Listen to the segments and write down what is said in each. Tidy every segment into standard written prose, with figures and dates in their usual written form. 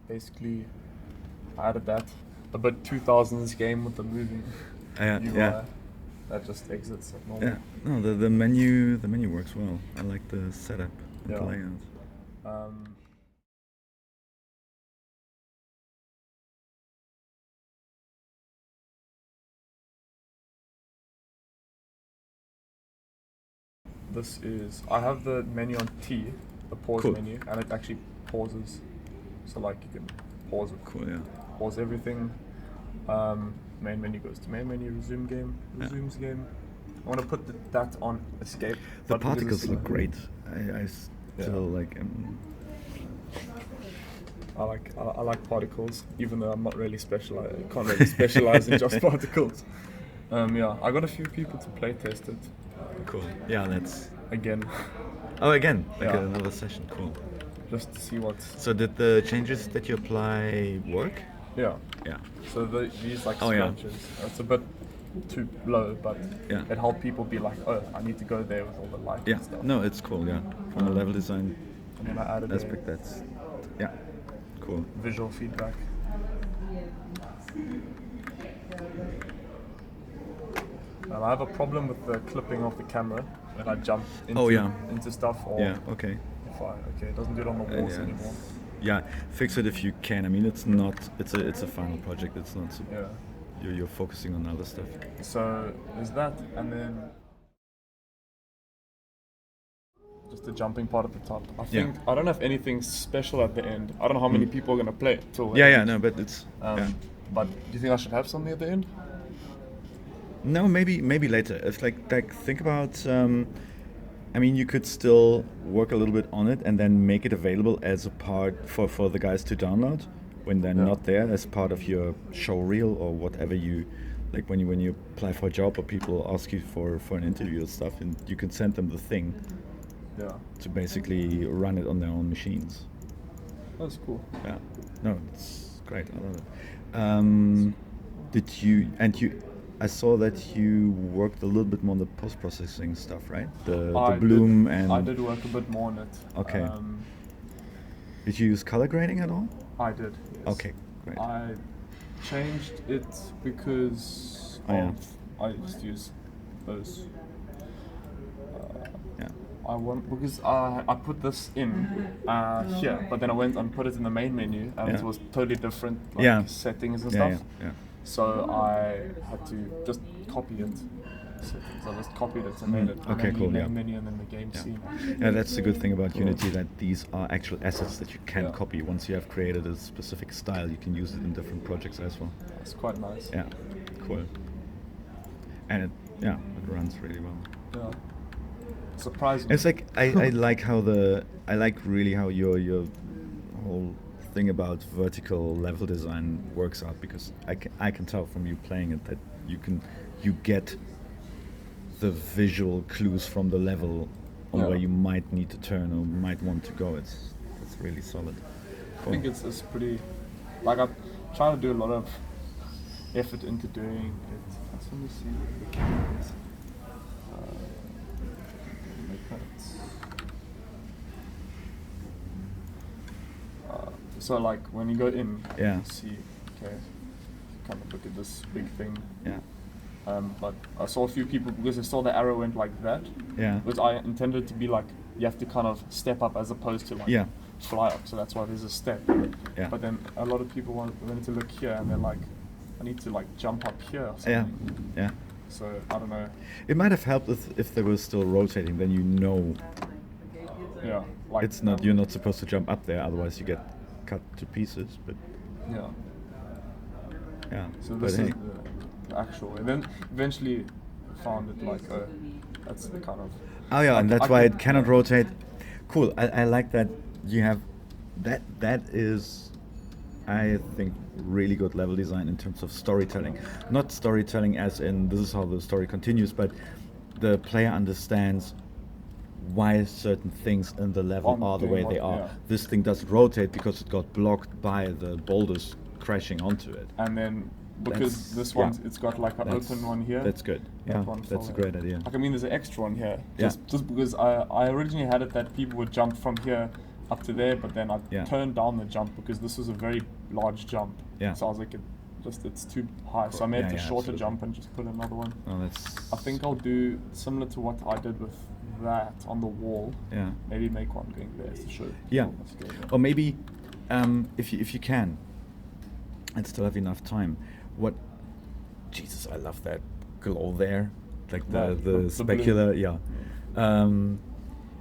basically added that a bit 2000s game with the moving UI Yeah. that just exits at normal. Yeah. No, the menu works well. I like the setup and Yeah. the layout. This is, I have the menu on T, the pause Cool. menu, and it actually pauses. So like you can pause it, Cool, yeah. pause everything. Main menu goes to main menu, resumes game. I want to put that on escape. The but because particles it's look like- great. I still Yeah. like I like particles, even though I'm not really can't really specialize in just particles. Yeah, I got a few people to play test it cool. Yeah, that's again, oh again like Yeah. another session. Cool. just to see what's. So did the changes that you apply work? Yeah. Yeah. So these like Oh, yeah. scratches, it's a bit too low, but Yeah. it helped people be like, oh, I need to go there with all the light Yeah. and stuff. No, it's cool. Yeah. From a level design And then I added aspect, that's yeah, cool. visual feedback. I have a problem with the clipping of the camera when I jump into, Oh, yeah. into stuff, or Yeah. Okay. if it doesn't do it on the walls yeah. anymore. Yeah. Fix it if you can. I mean, it's not. It's a final project. It's not. Yeah. You're focusing on other stuff. So there's that, and then just the jumping part at the top. I think I don't have anything special at the end. I don't know how many people are gonna play it till the Yeah. Yeah. end. No, but it's. Yeah. But do you think I should have something at the end? No, maybe later. It's like think about. I mean, you could still work a little bit on it and then make it available as a part for the guys to download when they're Yeah. not there, as part of your show reel or whatever you like when you apply for a job or people ask you for an interview or stuff, and you can send them the thing Yeah. to basically run it on their own machines. That's cool. Yeah. No, it's great. I love it. Did you? I saw that you worked a little bit more on the post-processing stuff, right? The bloom and. I did work a bit more on it. Okay. Did you use color grading at all? I did. Yes. Okay, great. I changed it because Oh, yeah. I just use those. Yeah. Because I put this in here, but then I went and put it in the main menu, and it Yeah. was totally different Yeah. settings and Yeah, stuff. yeah. So I had to just copy it. Settings. I just copied it and made it the Okay, cool, main yeah. menu and then the game Yeah. scene. Yeah, that's the good thing about Unity, that these are actual assets that you can Yeah. copy. Once you have created a specific style, you can use it in different projects as well. It's quite nice. Yeah, cool. And it runs really well. Yeah. Surprising. It's like I like how I like really how your whole thing about vertical level design works out, because I can tell from you playing it that you get the visual clues from the level on Yeah. where you might need to turn or might want to go. It's really solid. I think it's pretty. Like I try to do a lot of effort into doing it. Let me see the cameras. Make that. So like when you go in, Yeah. you see, okay, you kind of look at this big thing. Yeah. But I saw a few people, because I saw the arrow went like that, Yeah. which I intended to be like, you have to kind of step up as opposed to like Yeah. fly up. So that's why there's a step. Yeah. But then a lot of people wanted to look here, and they're like, I need to like jump up here or Yeah. something. Yeah. So I don't know. It might have helped if they were still rotating. Then you know Yeah. Like it's not, you're not supposed to jump up there, otherwise you get cut to pieces. But Yeah. yeah. So but this is hey. the actual, and then eventually found it like, oh, that's the kind of. Oh yeah, and I that's why can- it cannot rotate. Cool. I like that you have that. That is, I think, really good level design in terms of storytelling. Not storytelling as in this is how the story continues, but the player understands why certain things in the level are the way they are. Yeah. This thing doesn't rotate because it got blocked by the boulders crashing onto it. And then because That's- this yeah. one, it's got like an That's- open one here. That's good. that Yeah, one that's a forward. great idea. Like I mean, there's an extra one here. Yeah. Just because I originally had it that people would jump from here up to there, but then I Yeah. turned down the jump because this was a very large jump. Yeah. So I was like, it's too high. So I made Yeah, the yeah, shorter absolutely. jump and just put another one. Oh, that's. I think I'll do similar to what I did with that on the wall. Yeah. Maybe make one going there to show. Yeah. people the scale, yeah. Or maybe, if you can, and still have enough time, what? Jesus, I love that glow there, like That, the the specular, blue. yeah.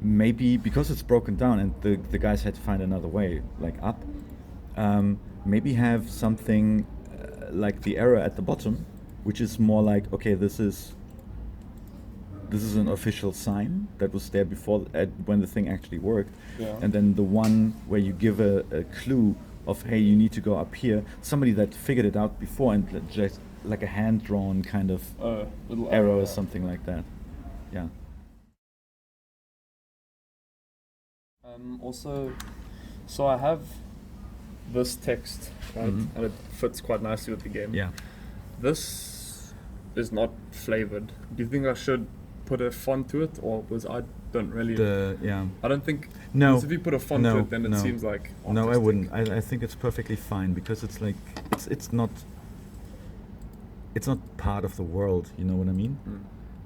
Maybe because it's broken down and the guys had to find another way, like up. Maybe have something like the arrow at the bottom, which is more like, okay, this is an official sign that was there before when the thing actually worked. Yeah. And then the one where you give a clue of, hey, you need to go up here. Somebody that figured it out before and just like a hand-drawn kind of Little arrow or yeah. something like that. Yeah. Also, so I have this text, right? Mhm. And it fits quite nicely with the game. Yeah. This is not flavored. Do you think I should put a font to it, or was I don't really? I don't think. No. Because if you put a font to No, it, then it no. seems like. No, I artistic. wouldn't. I think it's perfectly fine because it's like it's not part of the world. You know what I mean? Mm.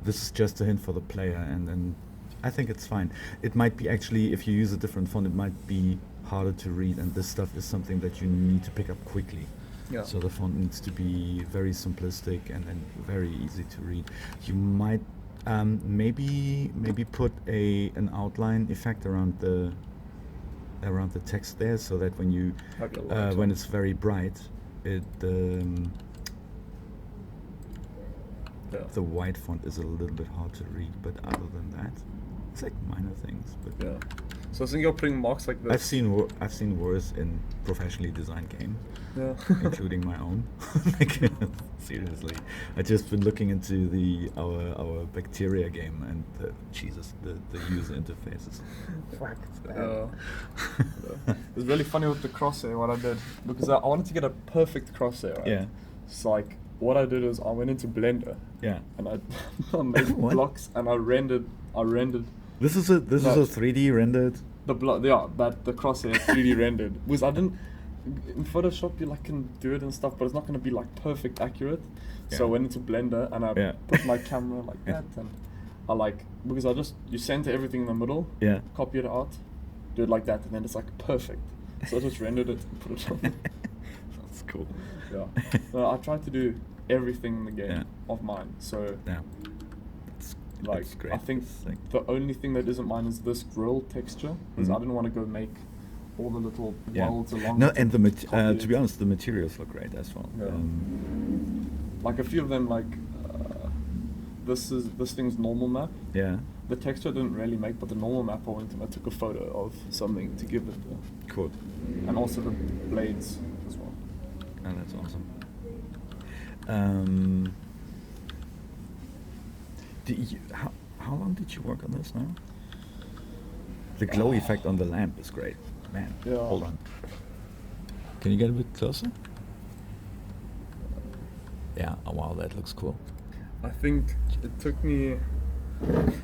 This is just a hint for the player, and I think it's fine. It might be actually, if you use a different font, it might be harder to read, and this stuff is something that you need to pick up quickly. Yeah. So the font needs to be very simplistic and very easy to read. You might maybe put an outline effect around the text there, so that when you Like a light when one. it's very bright, it Yeah. the white font is a little bit hard to read. But other than that, it's like minor things. But Yeah. So I think you're putting marks like this. I've seen worse in professionally designed games, Yeah. including my own. Like, seriously, I just been looking into our bacteria game, and the user interface is fucked. Yeah. It was really funny with the crosshair what I did, because I wanted to get a perfect crosshair, right? Yeah. So like what I did is I went into Blender Yeah. and I made What? blocks and I rendered This is a No. 3D rendered. the block, yeah, but the crosshair is 3D rendered. Because I didn't in Photoshop you like can do it and stuff, but it's not gonna be like perfect accurate. So I Yeah. went into Blender and I Yeah. put my camera like Yeah. that, and I like, because you center everything in the middle, Yeah. copy it out, do it like that, and then it's like perfect. So I just rendered it and put it on. That's cool. Yeah. So I tried to do everything in the game Yeah. of mine. So Yeah. like That's great. I think It's like- the only thing that isn't mine is this grill texture, because I Mhm. didn't want to go make all the little Yeah. welds along. No, it and copy to be it. honest, the materials look great as well. Yeah. Like a few of them, like this thing's normal map. Yeah. The texture I didn't really make, but the normal map I went and I took a photo of something to give it, Cool. and also the blades as well. Oh, that's awesome. How long did you work on this now? The glow effect on the lamp is great. Man, Yeah. hold on. Can you get a bit closer? Yeah, oh wow, that looks cool. I think it took me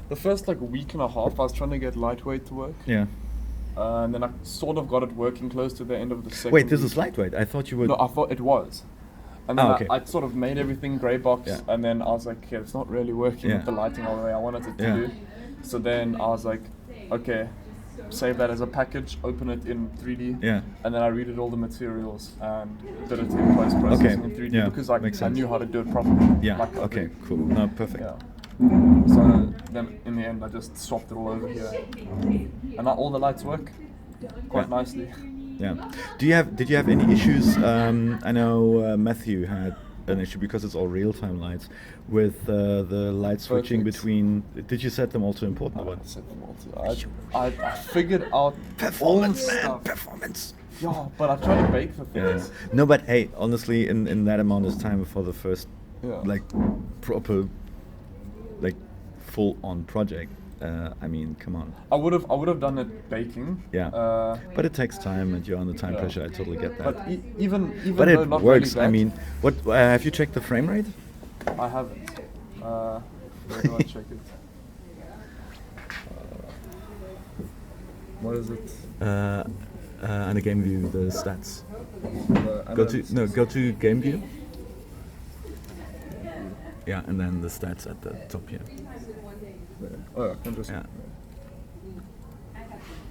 the first like week and a half. I was trying to get lightweight to work, Yeah. and then I sort of got it working close to the end of the second. Wait, this week. is lightweight. I thought you would. No, I thought it was. And then Oh, okay. I sort of made everything grey box, Yeah. and then I was like, okay, it's not really working Yeah. with the lighting all the way I wanted it to Yeah. do. So then I was like, okay, save that as a package, open it in 3D, Yeah. and then I redid all the materials and did it in post-processing Okay, in 3D, yeah, because like makes I sense. knew how to do it properly. Yeah. Like, Okay. Cool. No, perfect. Yeah. So then in the end I just swapped it all over here, and now all the lights work quite Yeah. nicely. Yeah. Did you have any issues? I know Matthew had an issue because it's all real-time lights with the light switching Perfect. between. Did you set them all to important? I or what? went to set them all to. I figured out all the Performance, man. stuff. Performance. Yeah, but I tried to bake the Yeah. things. No, but hey, honestly, in that amount of time for the first, Yeah. like, proper, like, full-on project, I mean, come on. I would have done it baking. Yeah. But it takes time, and you're under time Yeah. pressure. I totally get that. But even But though it not works. Really I bad, mean, what have you checked the frame rate? I haven't. Where do I check it? What is it? And the game view, the stats. Go to analysis. go to game view. Yeah, and then the stats at the top here. There. Oh, I can just. Yeah.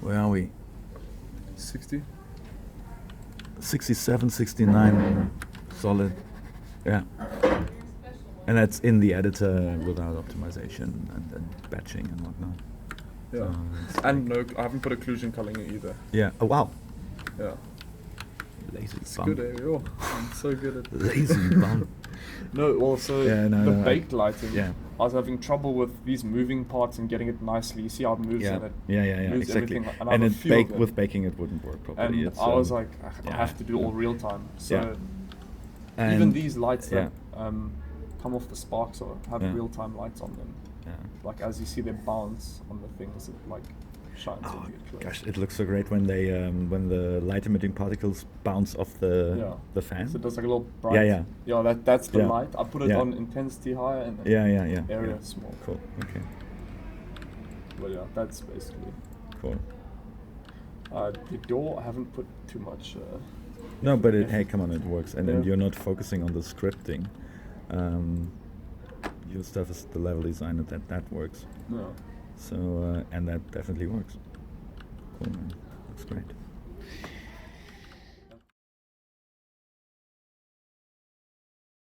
Where are we? 60. 67, 69, solid. Yeah. And that's in the editor without optimization and batching and whatnot. Yeah. So And no, I haven't put occlusion culling in either. yeah. Oh wow. Yeah. Lazy It's bum. good, eh? Oh, I'm so good at Lazy bum. No, also Yeah, no, the no, baked lighting. yeah. I was having trouble with these moving parts and getting it nicely. You see how it moves Yeah. and it Yeah. moves Exactly. everything. And, I And have a it few of them. with baking it wouldn't work properly. And It's, I was um, like, I yeah. have to do it all real time. So Yeah. even And- these lights that yeah. come off the sparks or have Yeah. real time lights on them. Yeah. Like as you see them bounce on the things, it like shines Oh, when you get close. gosh, it looks so great when they when the light emitting particles bounce off the fan. So it does like a little bright. Yeah. Yeah, that's the Yeah. light. I put it Yeah. on intensity high and Yeah. area Yeah. small. Cool. Okay. But yeah, that's basically. Cool. The door, I haven't put too much. No, but Yeah. hey, come on, it works, and Yeah. you're not focusing on the scripting. Your stuff is the level design, and that works. No. So and that definitely works. Cool, man. Looks great.